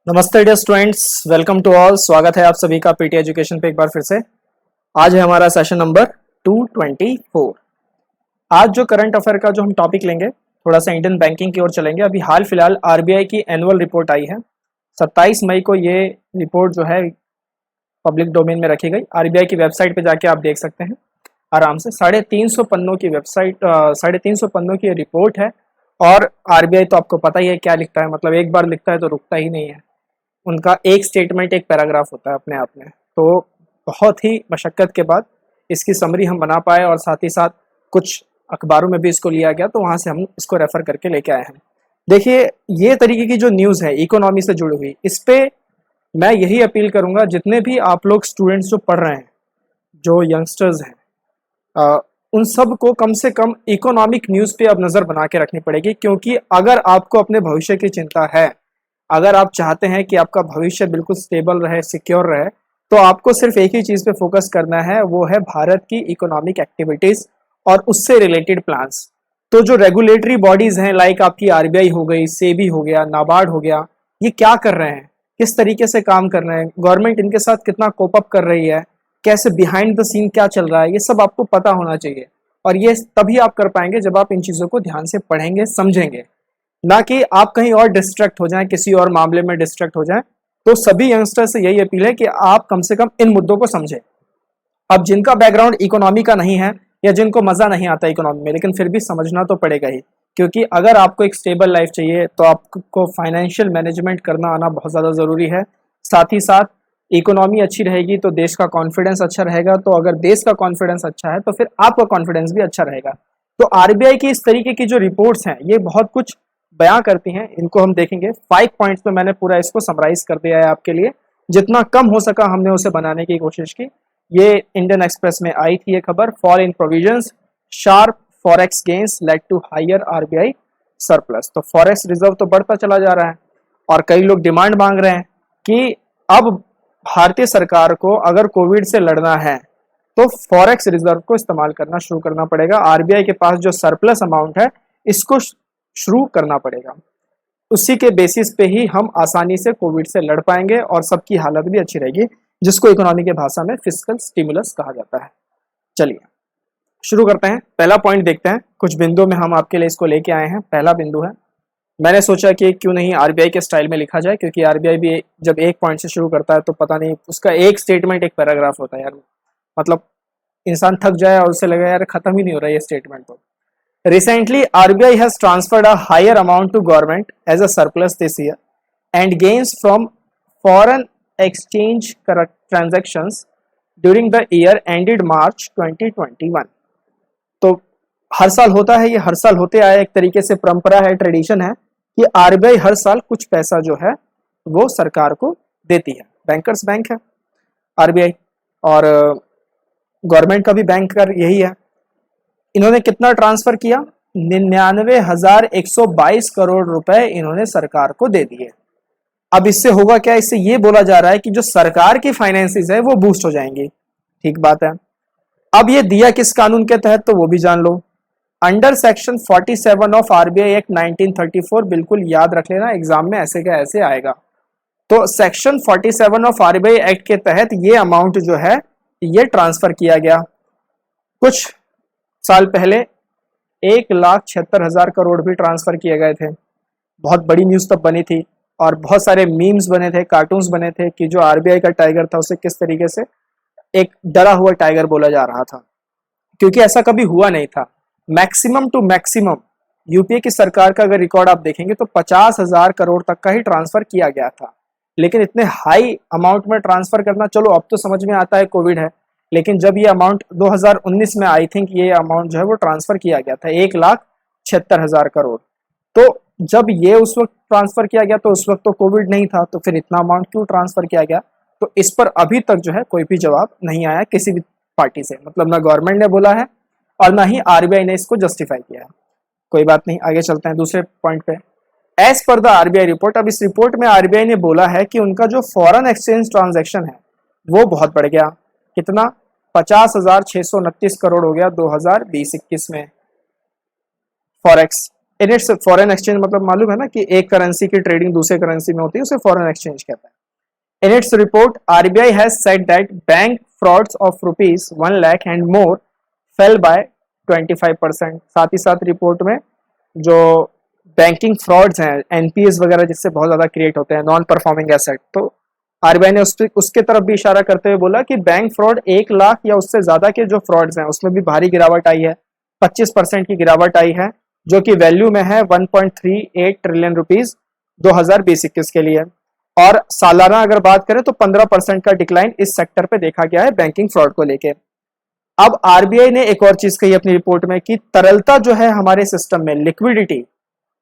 नमस्ते dear students, welcome to all. स्वागत है आप सभी का पीटी एजुकेशन पे एक बार फिर से। आज है हमारा सेशन नंबर 224। आज जो करंट अफेयर का जो हम टॉपिक लेंगे, थोड़ा सा इंडियन बैंकिंग की ओर चलेंगे। अभी हाल फिलहाल आरबीआई की एनुअल रिपोर्ट आई है। 27 मई को ये रिपोर्ट जो है पब्लिक डोमेन में रखी गई। आरबीआई की वेबसाइट पे जाके आप देख सकते हैं आराम से। 350 पन्नों की वेबसाइट, 350 पन्नों की रिपोर्ट है। और आरबीआई तो आपको पता ही है क्या लिखता है, मतलब एक बार लिखता है तो रुकता ही नहीं है। उनका एक स्टेटमेंट एक पैराग्राफ होता है अपने आप में। तो बहुत ही मशक्क़त के बाद इसकी समरी हम बना पाए और साथ ही साथ कुछ अखबारों में भी इसको लिया गया, तो वहाँ से हम इसको रेफ़र करके लेके आए हैं। देखिए, ये तरीके की जो न्यूज़ है इकोनॉमी से जुड़ी हुई, इस पे मैं यही अपील करूँगा, जितने भी आप लोग स्टूडेंट्स जो पढ़ रहे हैं, जो यंगस्टर्स हैं, अ, उन सब को कम से कम इकोनॉमिक न्यूज़ पे अब नज़र बना के रखनी पड़ेगी। क्योंकि अगर आपको अपने भविष्य की चिंता है, अगर आप चाहते हैं कि आपका भविष्य बिल्कुल स्टेबल रहे, सिक्योर रहे, तो आपको सिर्फ एक ही चीज़ पे फोकस करना है, वो है भारत की इकोनॉमिक एक्टिविटीज़ और उससे रिलेटेड प्लान्स। तो जो रेगुलेटरी बॉडीज़ हैं, लाइक आपकी आरबीआई हो गई, सेबी हो गया, नाबार्ड हो गया, ये क्या कर रहे हैं, किस तरीके से काम कर रहे हैं, गवर्नमेंट इनके साथ कितना कोप अप कर रही है, कैसे बिहाइंड द सीन क्या चल रहा है, ये सब आपको पता होना चाहिए। और ये तभी आप कर पाएंगे जब आप इन चीज़ों को ध्यान से पढ़ेंगे, समझेंगे, ना कि आप कहीं और डिस्ट्रैक्ट हो जाएं, किसी और मामले में डिस्ट्रैक्ट हो जाएं। तो सभी यंगस्टर से यही अपील है कि आप कम से कम इन मुद्दों को समझें। अब जिनका बैकग्राउंड इकोनॉमी का नहीं है या जिनको मज़ा नहीं आता इकोनॉमी में, लेकिन फिर भी समझना तो पड़ेगा ही। क्योंकि अगर आपको एक स्टेबल लाइफ चाहिए तो आपको फाइनेंशियल मैनेजमेंट करना आना बहुत ज़्यादा ज़रूरी है। साथ ही साथ इकोनॉमी अच्छी रहेगी तो देश का कॉन्फिडेंस अच्छा रहेगा, तो अगर देश का कॉन्फिडेंस अच्छा है तो फिर आपका कॉन्फिडेंस भी अच्छा रहेगा। तो आरबीआई की इस तरीके की जो रिपोर्ट्स हैं, ये बहुत कुछ बयां करती हैं। इनको हम देखेंगे 5 पॉइंट्स में, मैंने पूरा इसको समराइज कर दिया है आपके लिए। जितना कम हो सका हमने उसे बनाने की कोशिश की। ये इंडियन एक्सप्रेस में आई थी ये खबर। Fall in provisions, sharp forex gains led to higher RBI surplus. तो फॉरेक्स रिजर्व तो बढ़ता चला जा रहा है और कई लोग डिमांड मांग रहे हैं कि अब भारतीय सरकार को अगर कोविड से लड़ना है तो फॉरेक्स रिजर्व को इस्तेमाल करना शुरू करना पड़ेगा। आरबीआई के पास जो सरप्लस अमाउंट है, इसको शुरू करना पड़ेगा। उसी के बेसिस पे ही हम आसानी से कोविड से लड़ पाएंगे और सबकी हालत भी अच्छी रहेगी, जिसको इकोनॉमी के भाषा में फिस्कल स्टिमुलस कहा जाता है। चलिए शुरू करते हैं। पहला पॉइंट देखते हैं, कुछ बिंदु में हम आपके लिए इसको लेके आए हैं। पहला बिंदु है, मैंने सोचा कि क्यों नहीं आरबीआई के स्टाइल में लिखा जाए, क्योंकि आरबीआई भी जब एक पॉइंट से शुरू करता है तो पता नहीं, उसका एक स्टेटमेंट एक पैराग्राफ होता है यार। मतलब इंसान थक जाए और उससे लगे यार खत्म ही नहीं हो रहा ये स्टेटमेंट। तो recently RBI has transferred a higher amount to government as a surplus this year and gains from foreign exchange transactions during the year ended March 2021। तो हर साल होता है, ये हर साल होते आया, एक तरीके से परंपरा है, ट्रेडिशन है कि आरबीआई हर साल कुछ पैसा जो है वो सरकार को देती है। बैंकर्स बैंक है आरबीआई और गवर्नमेंट का भी बैंक कर यही है। इन्होंने कितना ट्रांसफर किया? 99,122 करोड़ रुपए इन्होंने सरकार को दे दिए। अब इससे होगा क्या? इससे ये बोला जा रहा है कि जो सरकार की फाइनेंसेस है वो बूस्ट हो जाएंगी। ठीक बात है। अब ये दिया किस कानून के तहत, तो वो भी जान लो। Under section 47 of RBI act 1934, बिल्कुल याद रख लेना, एग्जाम में ऐसे का ऐसे आएगा। तो सेक्शन 47 ऑफ आरबीआई एक्ट के तहत ये अमाउंट जो है ये ट्रांसफर किया गया। कुछ साल पहले 1,76,000 करोड़ भी ट्रांसफर किए गए थे। बहुत बड़ी न्यूज़ तब बनी थी और बहुत सारे मीम्स बने थे, कार्टून्स बने थे कि जो आरबीआई का टाइगर था उसे किस तरीके से एक डरा हुआ टाइगर बोला जा रहा था, क्योंकि ऐसा कभी हुआ नहीं था। मैक्सिमम टू मैक्सिमम यूपीए की सरकार का अगर रिकॉर्ड आप देखेंगे तो 50,000 करोड़ तक का ही ट्रांसफर किया गया था। लेकिन इतने हाई अमाउंट में ट्रांसफर करना, चलो अब तो समझ में आता है कोविड है, लेकिन जब ये अमाउंट 2019 में आई थिंक ये अमाउंट जो है वो ट्रांसफर किया गया था 1,76,000 करोड़। तो जब ये उस वक्त ट्रांसफर किया गया तो उस वक्त तो कोविड नहीं था, तो फिर इतना अमाउंट क्यों ट्रांसफर किया गया? तो इस पर अभी तक जो है कोई भी जवाब नहीं आया किसी भी पार्टी से, मतलब ना गवर्नमेंट ने बोला है और ना ही आरबीआई ने इसको जस्टिफाई किया है। कोई बात नहीं, आगे चलते हैं दूसरे पॉइंट पे। As per the RBI report, अब इस रिपोर्ट में आरबीआई ने बोला है कि उनका जो फॉरेन एक्सचेंज ट्रांजैक्शन है वो बहुत बढ़ गया। कितना? 50,629 करोड़ हो गया 2020-21 में forex. In its foreign exchange, मतलब मालूम है ना कि एक करेंसी की ट्रेडिंग दूसरे करेंसी में होती है, उसे फॉरेन एक्सचेंज कहता है। In its report RBI has said that bank frauds of rupees 1 lakh and more fell by 25%। साथ ही साथ रिपोर्ट में जो बैंकिंग फ्रॉड्स हैं, एनपीएस वगैरह जिससे बहुत ज्यादा क्रिएट होते हैं, नॉन परफॉर्मिंग एसेट, तो आरबीआई ने उसके तरफ भी इशारा करते हुए बोला कि बैंक फ्रॉड 1 लाख या उससे ज्यादा के जो फ्रॉड्स हैं उसमें भी भारी गिरावट आई है, 25% की गिरावट आई है, जो कि वैल्यू में है 1.38 ट्रिलियन रुपीज 2020-21 के लिए। और सालाना अगर बात करें तो 15% का डिक्लाइन इस सेक्टर पे देखा गया है बैंकिंग फ्रॉड को लेके। अब आरबीआई ने एक और चीज कही अपनी रिपोर्ट में कि तरलता जो है हमारे सिस्टम में, लिक्विडिटी,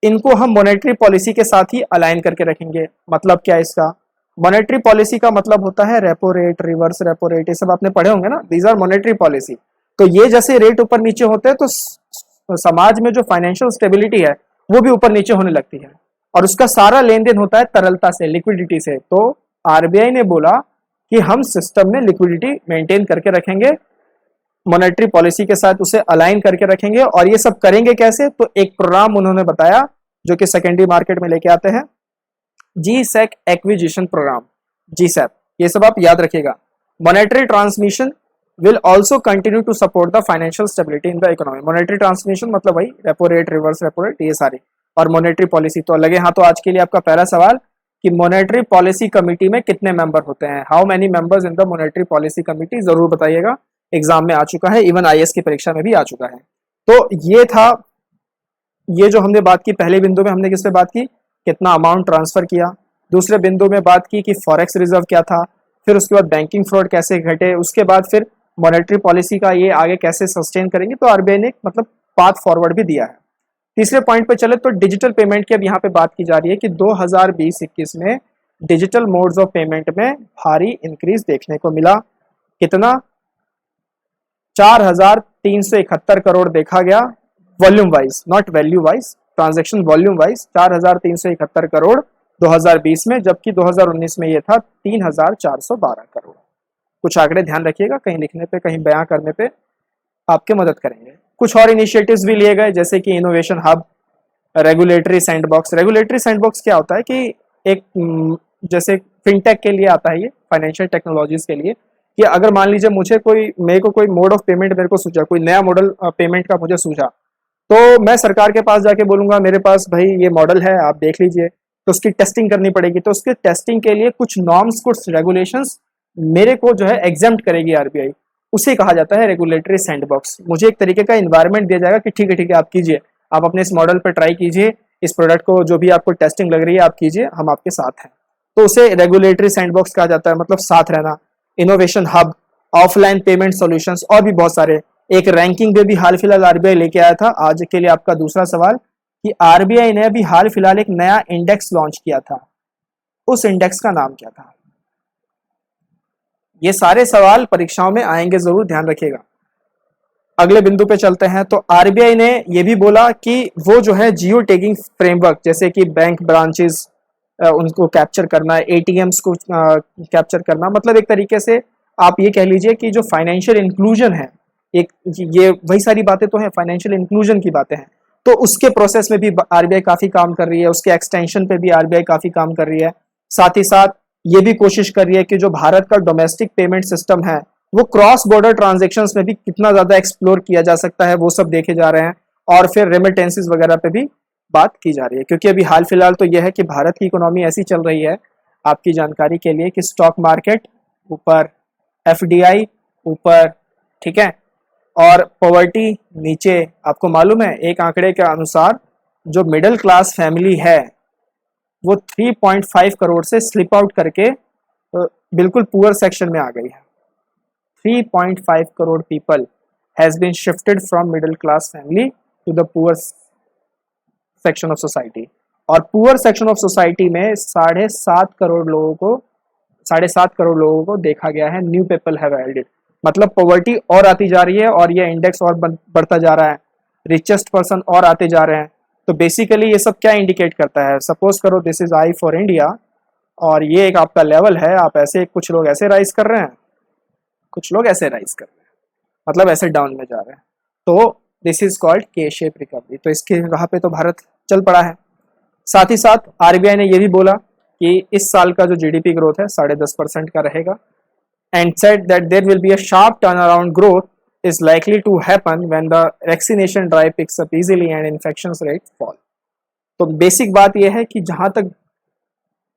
इनको हम मॉनेटरी पॉलिसी के साथ ही अलाइन करके रखेंगे। मतलब क्या इसका? मॉनेटरी पॉलिसी का मतलब होता है repo rate, reverse repo rate, ये सब आपने पढ़े होंगे ना, दीज आर मॉनेटरी पॉलिसी। तो ये जैसे रेट ऊपर नीचे होते हैं तो समाज में जो फाइनेंशियल स्टेबिलिटी है वो भी ऊपर नीचे होने लगती है, और उसका सारा लेन देन होता है तरलता से, लिक्विडिटी से। तो आरबीआई ने बोला कि हम सिस्टम में लिक्विडिटी मेंटेन करके रखेंगे, मॉनेटरी पॉलिसी के साथ उसे अलाइन करके रखेंगे। और ये सब करेंगे कैसे? तो एक प्रोग्राम उन्होंने बताया जो कि सेकेंडरी मार्केट में लेके आते हैं, G sec acquisition programme, G SAP, ये सब आप याद रखिएगा। Monetary transmission will also continue to support the financial stability in the economy. Monetary transmission मतलब वही repo rate, reverse repo rate, ये सारे, और मॉनेटरी पॉलिसी। तो लगे हाँ, तो आज के लिए आपका पहला सवाल कि मॉनेटरी पॉलिसी कमिटी में कितने मेंबर होते हैं, how many members in the monetary policy committee, जरूर बताइएगा। एग्जाम में आ चुका है, इवन आईएएस की परीक्षा में भी आ चुका है। तो ये था, ये जो हमने बात की, पहले बिंदु में हमने किस पे बात की, कितना अमाउंट ट्रांसफर किया। दूसरे बिंदु में बात की कि फॉरेक्स रिजर्व क्या था, फिर उसके बाद बैंकिंग फ्रॉड कैसे घटे, उसके बाद फिर मॉनेटरी पॉलिसी का ये आगे कैसे सस्टेन करेंगे। तो आरबीआई ने मतलब पाथ फॉरवर्ड भी दिया है। तीसरे पॉइंट पे चले तो डिजिटल पेमेंट की अब यहाँ पे बात की जा रही है कि 2020-21 में डिजिटल मोड्स ऑफ पेमेंट में भारी इंक्रीज देखने को मिला। कितना? 4,371 करोड़ देखा गया, volume wise, not value wise, transaction volume wise 4,371 crore 2020 में, जबकि 2019 में ये था 3,412 करोड़। कुछ आंकड़े ध्यान रखिएगा, कहीं लिखने पे कहीं बयां करने पे आपके मदद करेंगे। कुछ और इनिशिएटिव्स भी लिए गए जैसे कि innovation hub, regulatory sandbox. Regulatory sandbox क्या होता है कि एक जैसे फिनटेक के लिए आता है, ये फाइनेंशियल टेक्नोलॉजीज के लिए, कि अगर मान लीजिए मेरे को कोई मोड ऑफ पेमेंट मेरे को सूझा, कोई नया मॉडल पेमेंट का मुझे सूझा, तो मैं सरकार के पास जाके बोलूंगा मेरे पास भाई ये मॉडल है, आप देख लीजिए, तो उसकी टेस्टिंग करनी पड़ेगी। तो उसकी टेस्टिंग के लिए कुछ नॉर्म्स, कुछ रेगुलेशंस मेरे को जो है एग्जेम्प्ट करेगी आरबीआई, उसे कहा जाता है रेगुलेटरी सैंडबॉक्स। मुझे एक तरीके का इन्वायरमेंट दिया जाएगा कि ठीक है आप कीजिए, आप अपने इस मॉडल पर ट्राई कीजिए, इस प्रोडक्ट को जो भी आपको टेस्टिंग लग रही है आप कीजिए, हम आपके साथ हैं। तो उसे रेगुलेटरी सैंडबॉक्स कहा जाता है, मतलब साथ रहना। Innovation hub, offline payment solutions, और भी बहुत सारे। एक रैंकिंग में भी हाल फिलहाल आरबीआई लेके आया था। आज के लिए आपका दूसरा सवाल कि आरबीआई ने अभी हाल फिलहाल एक नया इंडेक्स लॉन्च किया था, उस इंडेक्स का नाम क्या था? ये सारे सवाल परीक्षाओं में आएंगे, जरूर ध्यान रखिएगा। अगले बिंदु पे चलते हैं। तो आरबीआई ने ये भी बोला कि वो जो है जियो टैगिंग फ्रेमवर्क, जैसे कि बैंक ब्रांचेस उनको कैप्चर करना, एटीएम्स को कैप्चर करना, मतलब एक तरीके से आप ये कह लीजिए कि जो फाइनेंशियल इंक्लूजन है, एक ये वही सारी बातें तो है, फाइनेंशियल इंक्लूजन की बातें हैं। तो उसके प्रोसेस में भी आरबीआई काफी काम कर रही है, उसके एक्सटेंशन पे भी आरबीआई काफी काम कर रही है। साथ ही साथ ये भी कोशिश कर रही है कि जो भारत का डोमेस्टिक पेमेंट सिस्टम है वो क्रॉस बॉर्डर ट्रांजेक्शन्स में भी कितना ज्यादा एक्सप्लोर किया जा सकता है, वो सब देखे जा रहे हैं। और फिर रेमिटेंसेस वगैरह पे भी बात की जा रही है, क्योंकि अभी हाल फिलहाल तो यह है कि भारत की इकोनॉमी ऐसी चल रही है, आपकी जानकारी के लिए, कि स्टॉक मार्केट ऊपर, एफडीआई ऊपर, ठीक है, और पॉवर्टी नीचे। आपको मालूम है एक आंकड़े के अनुसार जो मिडिल क्लास फैमिली है वो 3.5 करोड़ से स्लिप आउट करके बिल्कुल पुअर सेक्शन में आ गई है। 3.5 crore people has been shifted from middle class family to the poor section of society. और पुअर सेक्शन ऑफ सोसाइटी में 7.5 करोड़ लोगों को देखा गया है, न्यू पीपल हैव एडेड। मतलब पॉवर्टी और आती जा रही है और ये इंडेक्स और बढ़ता जा रहा है, रिचेस्ट पर्सन और आते जा रहे हैं। तो बेसिकली ये सब क्या इंडिकेट करता है? सपोज करो this is I for India, और ये एक आपका लेवल है, आप ऐसे, कुछ लोग ऐसे राइज कर रहे हैं, कुछ लोग ऐसे राइज कर रहे हैं, मतलब ऐसे डाउन में जा रहे हैं। तो दिस इज कॉल्ड के शेप रिकवरी। तो इसके राह पे तो भारत चल पड़ा है। साथ ही साथ आरबीआई ने यह भी बोला कि इस साल का जो जीडीपी ग्रोथ है 10.5% का रहेगा, and said that there will be a sharp turn around growth is likely to happen when the vaccination drive picks up easily and infection rates fall। तो बेसिक बात यह है कि जहां तक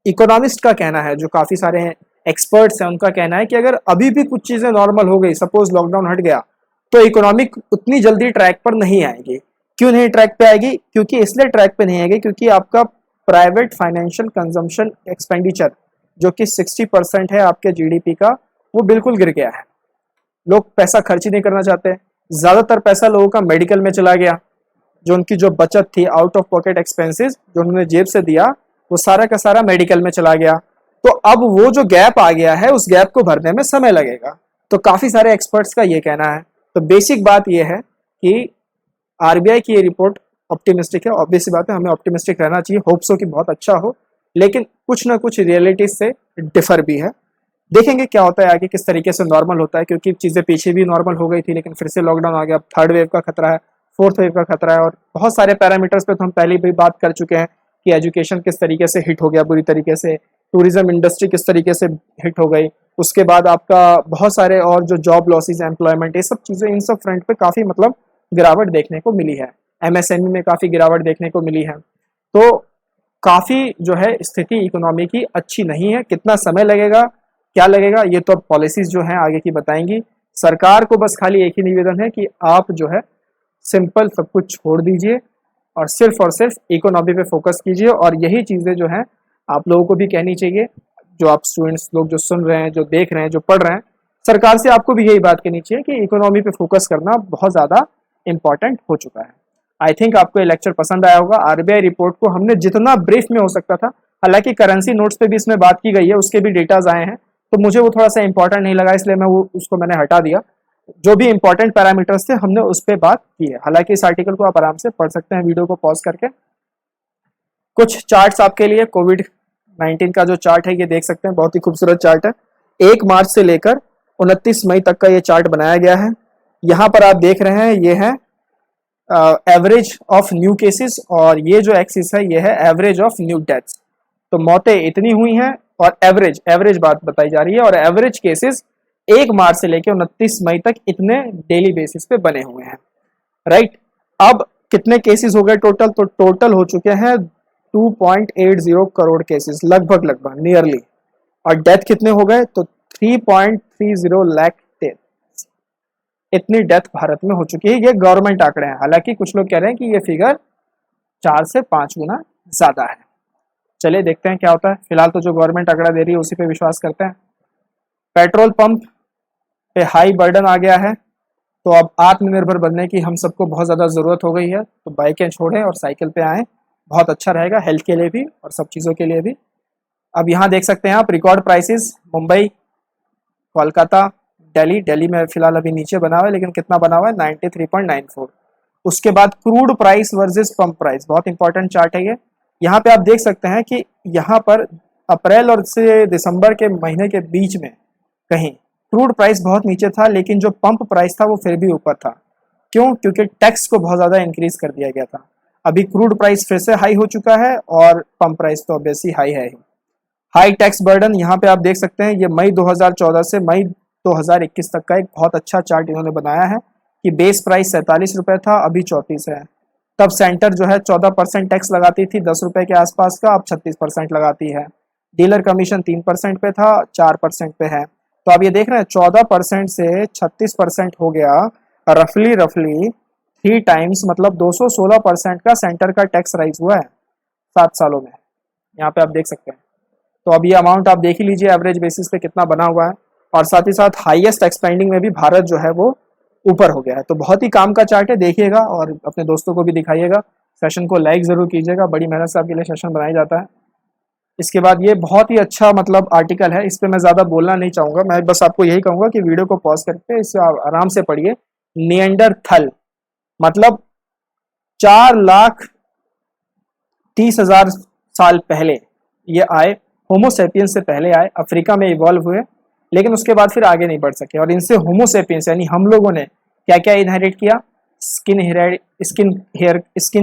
इकोनॉमिस्ट का कहना है, जो काफी सारे एक्सपर्ट्स हैं, उनका कहना है कि अगर अभी भी कुछ चीजें नॉर्मल हो गई, सपोज लॉकडाउन हट गया, तो इकोनॉमिक उतनी जल्दी ट्रैक पर नहीं आएगी। क्यों नहीं ट्रैक पे आएगी? क्योंकि इसलिए ट्रैक पे नहीं आएगी क्योंकि आपका प्राइवेट फाइनेंशियल कंजम्पशन एक्सपेंडिचर जो कि 60% है आपके जीडीपी का, वो बिल्कुल गिर गया है। लोग पैसा खर्च ही नहीं करना चाहते। ज्यादातर पैसा लोगों का मेडिकल में चला गया। जो उनकी जो बचत थी, आउट ऑफ पॉकेट एक्सपेंसेस जो उन्होंने जेब से दिया, वो सारा का सारा मेडिकल में चला गया। तो अब वो जो गैप आ गया है, उस गैप को भरने में समय लगेगा। तो काफी सारे एक्सपर्ट्स का ये कहना है। तो बेसिक बात ये है कि आरबीआई की ये रिपोर्ट ऑप्टिमिस्टिक है। ऑब्वियस बात है, हमें ऑप्टिमिस्टिक रहना चाहिए, होप्स हो कि बहुत अच्छा हो, लेकिन कुछ ना कुछ रियलिटीज से डिफर भी है। देखेंगे क्या होता है आगे, किस तरीके से नॉर्मल होता है, क्योंकि चीजें पीछे भी नॉर्मल हो गई थी, लेकिन फिर से लॉकडाउन आ गया। थर्ड वेव का खतरा है, फोर्थ वेव का खतरा है, और बहुत सारे पैरामीटर्स पे तो हम पहले भी बात कर चुके हैं कि एजुकेशन किस तरीके से हिट हो गया बुरी तरीके से, टूरिज्म इंडस्ट्री किस तरीके से हिट हो गई, उसके बाद आपका बहुत सारे और जो जॉब लॉसेज, एम्प्लॉयमेंट, ये सब चीजें, इन सब फ्रंट पे काफी मतलब गिरावट देखने को मिली है। एमएसएमई में काफी गिरावट देखने को मिली है। तो काफी जो है स्थिति इकोनॉमी की अच्छी नहीं है। कितना समय लगेगा, क्या लगेगा, ये तो पॉलिसीज जो है आगे की बताएंगी। सरकार को बस खाली एक ही निवेदन है कि आप जो है सिंपल सब कुछ छोड़ दीजिए और सिर्फ इकोनॉमी पे फोकस कीजिए। और यही चीजें जो है आप लोगों को भी कहनी चाहिए, जो आप स्टूडेंट्स लोग जो सुन रहे हैं, जो देख रहे हैं, जो पढ़ रहे हैं, सरकार से आपको भी यही बात कहनी चाहिए कि इकोनॉमी पे फोकस करना बहुत ज्यादा इंपॉर्टेंट हो चुका है। आई थिंक आपको ये लेक्चर पसंद आया होगा। आरबीआई रिपोर्ट को हमने जितना ब्रीफ में हो सकता था, हालांकि करेंसी नोट्स पे भी इसमें बात की गई है, उसके भी डेटाज आए हैं, तो मुझे वो थोड़ा सा इंपॉर्टेंट नहीं लगा, इसलिए मैं उसको मैंने हटा दिया। जो भी इंपॉर्टेंट पैरामीटर्स थे हमने उस पर बात की है। हालांकि इस आर्टिकल को आप आराम से पढ़ सकते हैं वीडियो को पॉज करके। कुछ चार्ट्स आपके लिए, कोविड-19 का जो चार्ट है ये देख सकते हैं, बहुत ही खूबसूरत चार्ट है। 1 मार्च से लेकर 29 मई तक का ये चार्ट बनाया गया है। यहाँ पर आप देख रहे हैं, ये है एवरेज ऑफ न्यू केसेस, और ये जो एक्सिस है ये है एवरेज ऑफ न्यू डेथ्स। तो मौतें इतनी हुई हैं और एवरेज बात बताई जा रही है, और एवरेज केसेस 1 मार्च से लेकर 29 मई तक इतने डेली बेसिस पे बने हुए हैं। राइट, अब कितने केसेस हो गए टोटल? तो टोटल हो चुके हैं 2.80 करोड़ केसेस, लगभग नियरली। और डेथ कितने हो गए? तो 3.30 लाख डेथ, इतनी डेथ भारत में हो चुकी है। ये गवर्नमेंट आंकड़े हैं, हालांकि कुछ लोग कह रहे हैं कि ये फिगर 4 से 5 गुना ज्यादा है। चलिए देखते हैं क्या होता है। फिलहाल तो जो गवर्नमेंट आंकड़ा दे रही है उसी पे विश्वास करते हैं। पेट्रोल पंप पे हाई बर्डन आ गया है, तो अब आत्मनिर्भर बनने की हम सबको बहुत ज़्यादा ज़रूरत हो गई है। तो बाइकें छोड़ें और साइकिल पे आएँ, बहुत अच्छा रहेगा हेल्थ के लिए भी और सब चीज़ों के लिए भी। अब यहाँ देख सकते हैं आप रिकॉर्ड प्राइसेस, मुंबई, कोलकाता, दिल्ली में फिलहाल अभी नीचे बना हुआ है, लेकिन कितना बना हुआ है? 93.94। उसके बाद crude price versus pump price, बहुत इंपॉर्टेंट चार्ट है ये। यहाँ पे आप देख सकते हैं कि यहाँ पर अप्रैल और से दिसंबर के महीने के बीच में कहीं क्रूड प्राइस बहुत नीचे था, लेकिन जो पंप प्राइस था वो फिर भी ऊपर था। क्यों? क्योंकि टैक्स को बहुत ज़्यादा इंक्रीज कर दिया गया था। अभी क्रूड प्राइस फिर से हाई हो चुका है और पंप प्राइस तो ऑब्वियसली हाई है ही। हाई टैक्स बर्डन यहाँ पे आप देख सकते हैं, ये मई 2014 से मई 2021 तक का एक बहुत अच्छा चार्ट इन्होंने बनाया है कि बेस प्राइस 47 रुपये था, अभी 34 है। तब सेंटर जो है 14% टैक्स लगाती थी 10 रुपये के आसपास का, अब 36% लगाती है। डीलर कमीशन 3% पे था, 4% पे है। तो आप ये देख रहे हैं 14% से 36% हो गया, रफली 3 टाइम्स, मतलब 216% का सेंटर का टैक्स राइज हुआ है 7 सालों में। यहाँ पे आप देख सकते हैं। तो अब ये अमाउंट आप देख ही लीजिए एवरेज बेसिस पे कितना बना हुआ है, और साथ ही साथ हाईएस्ट एक्सपेंडिंग में भी भारत जो है वो ऊपर हो गया है। तो बहुत ही काम का चार्ट है, देखिएगा और अपने दोस्तों को भी दिखाइएगा। सेशन को लाइक जरूर कीजिएगा, बड़ी मेहनत से आपके लिए सेशन बनाया जाता है। इसके बाद ये बहुत ही अच्छा मतलब आर्टिकल है, इस पर मैं ज़्यादा बोलना नहीं चाहूँगा। मैं बस आपको यही कहूँगा कि वीडियो को पॉज करके इसे आराम से पढ़िए। निएंडरथल मतलब 4,30,000 साल पहले ये आए, होमोसेपियंस से पहले आए, अफ्रीका में इवॉल्व हुए, लेकिन उसके बाद फिर आगे नहीं बढ़ सके। और इनसे होमोसेपियंस यानी हम लोगों ने क्या क्या इनहेरिट किया? स्किन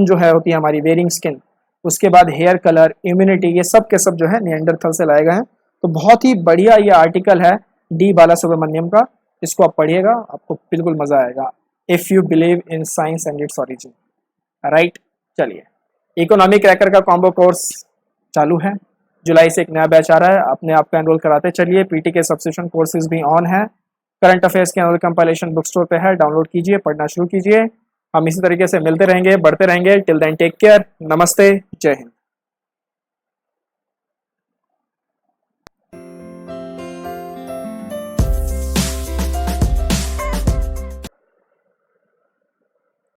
जो है होती है हमारी वेयरिंग स्किन, उसके बाद हेयर कलर, इम्यूनिटी, ये सब के सब जो है निएंडरथल से लाए गए हैं। तो बहुत ही बढ़िया ये आर्टिकल है डी बाला सुब्रमण्यम का, इसको आप पढ़िएगा, आपको बिल्कुल मजा आएगा। If you believe in science and its origin, right. चलिए, इकोनॉमिक क्रैकर का कॉम्बो कोर्स चालू है, जुलाई से एक नया बैच आ रहा है, अपने आप को एनरोल कराते चलिए। पीटी के सब्सक्रिप्शन कोर्सेज भी ऑन है, करंट अफेयर्स के एनुअल कंपाइलेशन बुक स्टोर पे है, डाउनलोड कीजिए, पढ़ना शुरू कीजिए। हम इसी तरीके से मिलते रहेंगे, बढ़ते रहेंगे। टिल देन टेक केयर, नमस्ते, जय हिंद।